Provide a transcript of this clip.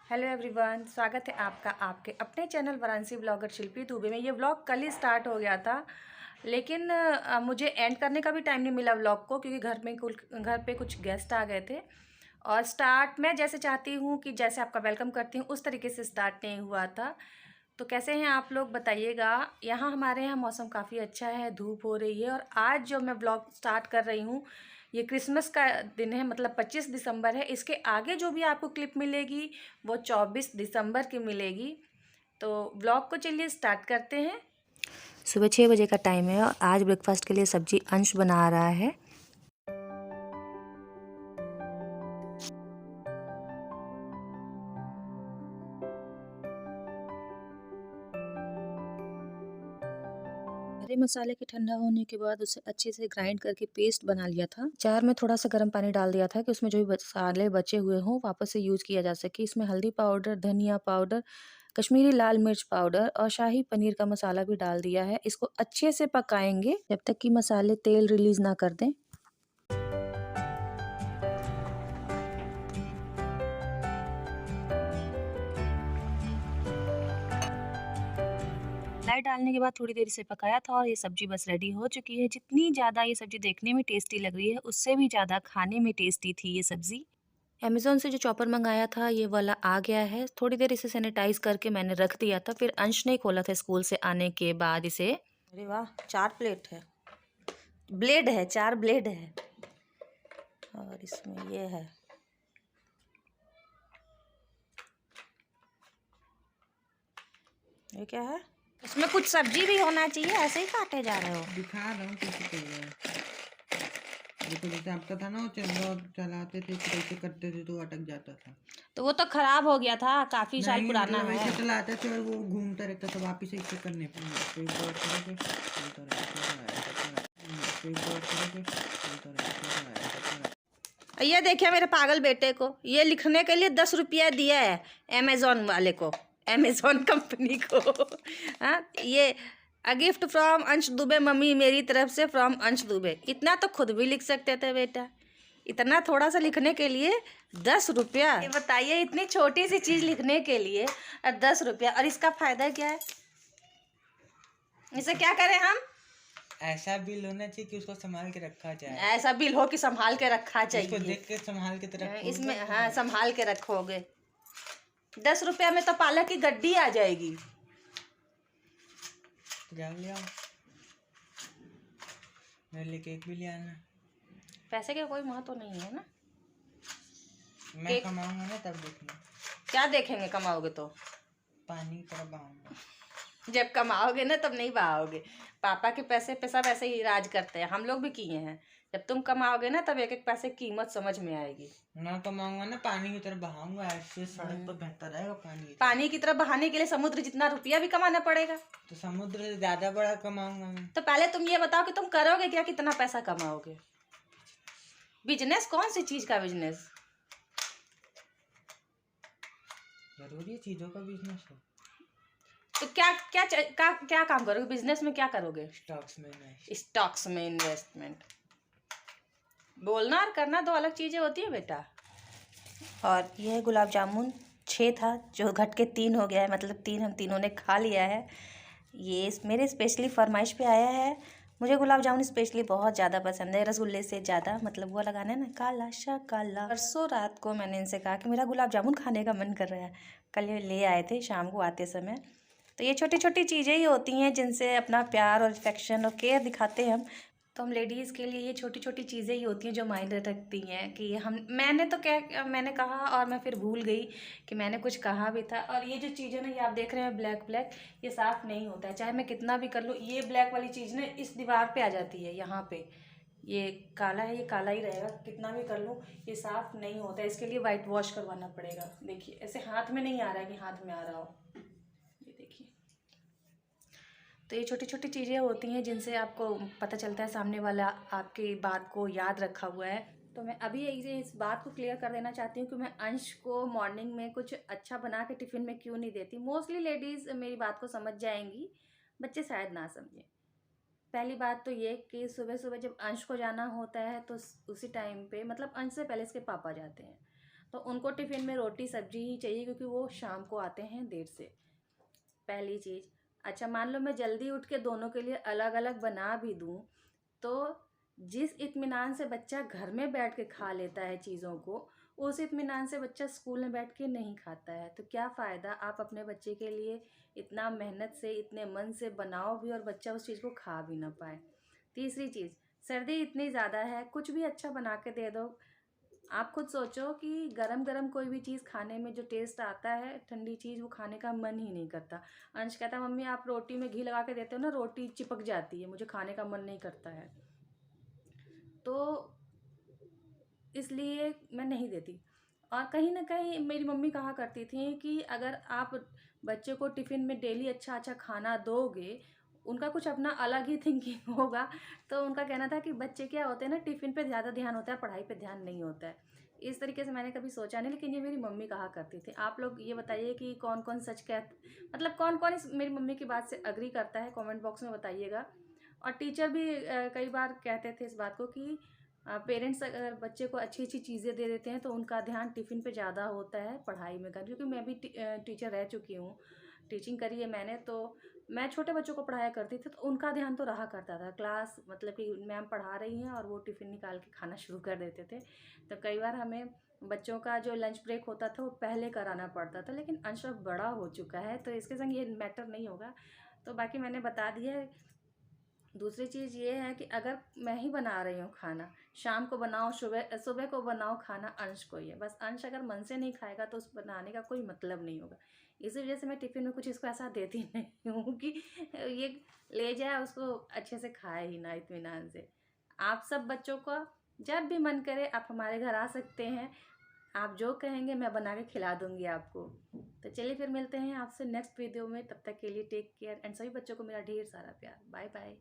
Hello everyone, स्वागत है आपका आपके अपने चैनल वाराणसी ब्लॉगर शिल्पी दुबे में। ये व्लॉग कल ही स्टार्ट हो गया था, लेकिन मुझे एंड करने का भी टाइम नहीं मिला व्लॉग को, क्योंकि घर पे कुछ गेस्ट आ गए थे। और स्टार्ट मैं जैसे चाहती हूँ कि जैसे आपका वेलकम करती हूँ उस तरीके से स्टार्ट नहीं हुआ था। तो कैसे हैं आप लोग बताइएगा। यहाँ हमारे यहाँ मौसम काफ़ी अच्छा है, धूप हो रही है। और आज जो मैं ब्लॉग स्टार्ट कर रही हूँ, ये क्रिसमस का दिन है, मतलब 25 दिसंबर है। इसके आगे जो भी आपको क्लिप मिलेगी वो 24 दिसंबर की मिलेगी। तो ब्लॉग को चलिए स्टार्ट करते हैं। सुबह 6 बजे का टाइम है और आज ब्रेकफास्ट के लिए सब्जी अंश बना रहा है। हरे मसाले के ठंडा होने के बाद उसे अच्छे से ग्राइंड करके पेस्ट बना लिया था। जार में थोड़ा सा गर्म पानी डाल दिया था कि उसमें जो भी मसाले बचे हुए हों वापस से यूज किया जा सके। इसमें हल्दी पाउडर, धनिया पाउडर, कश्मीरी लाल मिर्च पाउडर और शाही पनीर का मसाला भी डाल दिया है। इसको अच्छे से पकाएंगे जब तक कि मसाले तेल रिलीज ना कर दें। मलाई डालने के बाद थोड़ी देर इसे पकाया था और ये सब्जी बस रेडी हो चुकी है। जितनी ज़्यादा ये सब्जी देखने में टेस्टी लग रही है, उससे भी ज़्यादा खाने में टेस्टी थी ये सब्जी। अमेज़न से जो चॉपर मंगाया था ये वाला आ गया है। थोड़ी देर इसे सैनिटाइज करके मैंने रख दिया था, फिर अंश ने खोला था स्कूल से आने के बाद इसे। अरे वाह, 4 प्लेट है, ब्लेड है, 4 ब्लेड है। और इसमें ये है, ये क्या है? इसमें कुछ सब्जी भी होना चाहिए, ऐसे ही काटे जा रहे हो। दिखा रहा हूँ कैसे कर रहा है। देखो जैसे आपका था ना, वो चलाते थे कैसे करते थे तो अटक जाता था। तो वो तो खराब हो गया था, काफी साल नहीं पुराना मतलब है। ऐसे चलाते थे और वो घूमता रहता था, वापिस ऐसे करने पे ये देखिए मेरे पागल बेटे को, ये लिखने के लिए 10 रुपया दिया है अमेजोन वाले को, अमेजोन कंपनी को। हाँ, ये अ गिफ्ट फ्रॉम अंश दुबे, मम्मी मेरी तरफ से फ्रॉम अंश दुबे। इतना तो खुद भी लिख सकते थे बेटा, इतना थोड़ा सा लिखने के लिए 10 रुपया। ये बताइए, इतनी छोटी सी चीज़ लिखने के लिए 10 रुपया। और इसका फायदा क्या है? इसे क्या करें हम? ऐसा बिल होना चाहिए कि उसको संभाल के रखा जाए। ऐसा बिल हो कि संभाल के रखा इसको चाहिए। देख के संभाल के तरफ इसमें हाँ, संभाल के रखोगे। 10 रुपया में तो पालक की गड्डी आ जाएगी। जाओ ले आओ, मेरे लिए केक भी ले आना। पैसे का कोई महत्व नहीं है ना। मैं कमाऊंगा ना तब देखना। क्या देखेंगे कमाओगे तो? पानी की तरफ बहाऊंगा। जब कमाओगे ना तब नहीं बहाओगे। पापा के पैसे पे सब ऐसे ही राज करते हैं, हम लोग भी किए हैं। जब तुम कमाओगे ना तब एक एक पैसे की कीमत समझ में आएगी। मैं कमाऊंगा ना, पानी की तरफ बहाऊंगा, ऐसे सड़क पर बहता रहेगा पानी। पानी की तरफ बहाने के लिए समुद्र जितना रुपया भी कमाना पड़ेगा। तो समुद्र से ज्यादा बड़ा कमाऊंगा मैं। तो पहले तुम ये बताओ कि तुम करोगे क्या, कितना पैसा कमाओगे? बिजनेस? कौन सी चीज का बिजनेस? जरूरी चीजों का बिजनेस हो। तो क्या काम करोगे बिजनेस में? क्या करोगे? स्टॉक्स में इन्वेस्ट। स्टॉक्स में इन्वेस्टमेंट। बोलना और करना दो अलग चीजें होती है बेटा। और यह गुलाब जामुन 6 था जो घट के 3 हो गया है, मतलब 3 हम तीनों ने खा लिया है। ये मेरे स्पेशली फरमाइश पे आया है। मुझे गुलाब जामुन स्पेशली बहुत ज़्यादा पसंद है, रसगुल्ले से ज़्यादा। मतलब वो लगाना है ना, काला शा काला। परसों रात को मैंने इनसे कहा कि मेरा गुलाब जामुन खाने का मन कर रहा है। कल ये ले आए थे शाम को आते समय। तो ये छोटी छोटी चीज़ें ही होती हैं जिनसे अपना प्यार और अफेक्शन और केयर दिखाते हैं हम। तो हम लेडीज़ के लिए ये छोटी छोटी चीज़ें ही होती हैं जो मायने रखती हैं कि हम। मैंने कहा और मैं फिर भूल गई कि मैंने कुछ कहा भी था। और ये जो चीज़ है ना, ये आप देख रहे हैं ब्लैक ब्लैक, ये साफ़ नहीं होता है। चाहे मैं कितना भी कर लूँ, ये ब्लैक वाली चीज़ ना इस दीवार पे आ जाती है, यहाँ पे। ये काला है, ये काला ही रहेगा, कितना भी कर लूँ ये साफ़ नहीं होता है। इसके लिए वाइट वॉश करवाना पड़ेगा। देखिए ऐसे हाथ में नहीं आ रहा है कि हाथ में आ रहा हो, ये देखिए। तो ये छोटी छोटी चीज़ें होती हैं जिनसे आपको पता चलता है सामने वाला आपकी बात को याद रखा हुआ है। तो मैं अभी इस बात को क्लियर कर देना चाहती हूँ कि मैं अंश को मॉर्निंग में कुछ अच्छा बना के टिफ़िन में क्यों नहीं देती। मोस्टली लेडीज़ मेरी बात को समझ जाएंगी, बच्चे शायद ना समझें। पहली बात तो ये कि सुबह सुबह जब अंश को जाना होता है तो उसी टाइम पे, मतलब अंश से पहले इसके पापा जाते हैं। तो उनको टिफ़िन में रोटी सब्जी ही चाहिए, क्योंकि वो शाम को आते हैं देर से। पहली चीज़। अच्छा, मान लो मैं जल्दी उठ के दोनों के लिए अलग अलग बना भी दूँ, तो जिस इत्मीनान से बच्चा घर में बैठ के खा लेता है चीज़ों को, उस इत्मीनान से बच्चा स्कूल में बैठ के नहीं खाता है। तो क्या फ़ायदा आप अपने बच्चे के लिए इतना मेहनत से, इतने मन से बनाओ भी और बच्चा उस चीज़ को खा भी ना पाए। तीसरी चीज़, सर्दी इतनी ज़्यादा है, कुछ भी अच्छा बना के दे दो। आप खुद सोचो कि गरम गरम कोई भी चीज़ खाने में जो टेस्ट आता है, ठंडी चीज़ वो खाने का मन ही नहीं करता। अंश कहता है मम्मी आप रोटी में घी लगा के देते हो ना, रोटी चिपक जाती है, मुझे खाने का मन नहीं करता है। तो इसलिए मैं नहीं देती। और कहीं न कहीं मेरी मम्मी कहा करती थी कि अगर आप बच्चे को टिफ़िन में डेली अच्छा-अच्छा खाना दोगे, उनका कुछ अपना अलग ही थिंकिंग होगा। तो उनका कहना था कि बच्चे क्या होते हैं ना, टिफ़िन पे ज़्यादा ध्यान होता है, पढ़ाई पे ध्यान नहीं होता है। इस तरीके से मैंने कभी सोचा नहीं, लेकिन ये मेरी मम्मी कहा करती थी। आप लोग ये बताइए कि कौन-कौन सच मतलब कौन-कौन इस मेरी मम्मी की बात से एग्री करता है, कमेंट बॉक्स में बताइएगा। और टीचर भी कई बार कहते थे इस बात को कि पेरेंट्स अगर बच्चे को अच्छी-अच्छी चीज़ें दे देते हैं तो उनका ध्यान टिफ़िन पे ज़्यादा होता है पढ़ाई में कम, क्योंकि मैं भी टीचर रह चुकी हूँ, टीचिंग करी है मैंने। तो मैं छोटे बच्चों को पढ़ाया करती थी, तो उनका ध्यान तो रहा करता था। क्लास मतलब कि मैम पढ़ा रही हैं और वो टिफ़िन निकाल के खाना शुरू कर देते थे। तो कई बार हमें बच्चों का जो लंच ब्रेक होता था वो पहले कराना पड़ता था, लेकिन अंश अब बड़ा हो चुका है तो इसके संग ये मैटर नहीं होगा। तो बाकी मैंने बता दिया है। दूसरी चीज़ ये है कि अगर मैं ही बना रही हूँ खाना, शाम को बनाओ, सुबह सुबह को बनाओ, खाना अंश को ही है। बस अंश अगर मन से नहीं खाएगा तो उस बनाने का कोई मतलब नहीं होगा। इसी वजह से मैं टिफ़िन में कुछ इसको ऐसा देती नहीं हूँ कि ये ले जाए, उसको अच्छे से खाए ही ना इत्मीनान से। आप सब बच्चों को जब भी मन करे आप हमारे घर आ सकते हैं। आप जो कहेंगे मैं बना के खिला दूँगी आपको। तो चलिए फिर मिलते हैं आपसे नेक्स्ट वीडियो में, तब तक के लिए टेक केयर एंड सभी बच्चों को मेरा ढेर सारा प्यार। Bye bye.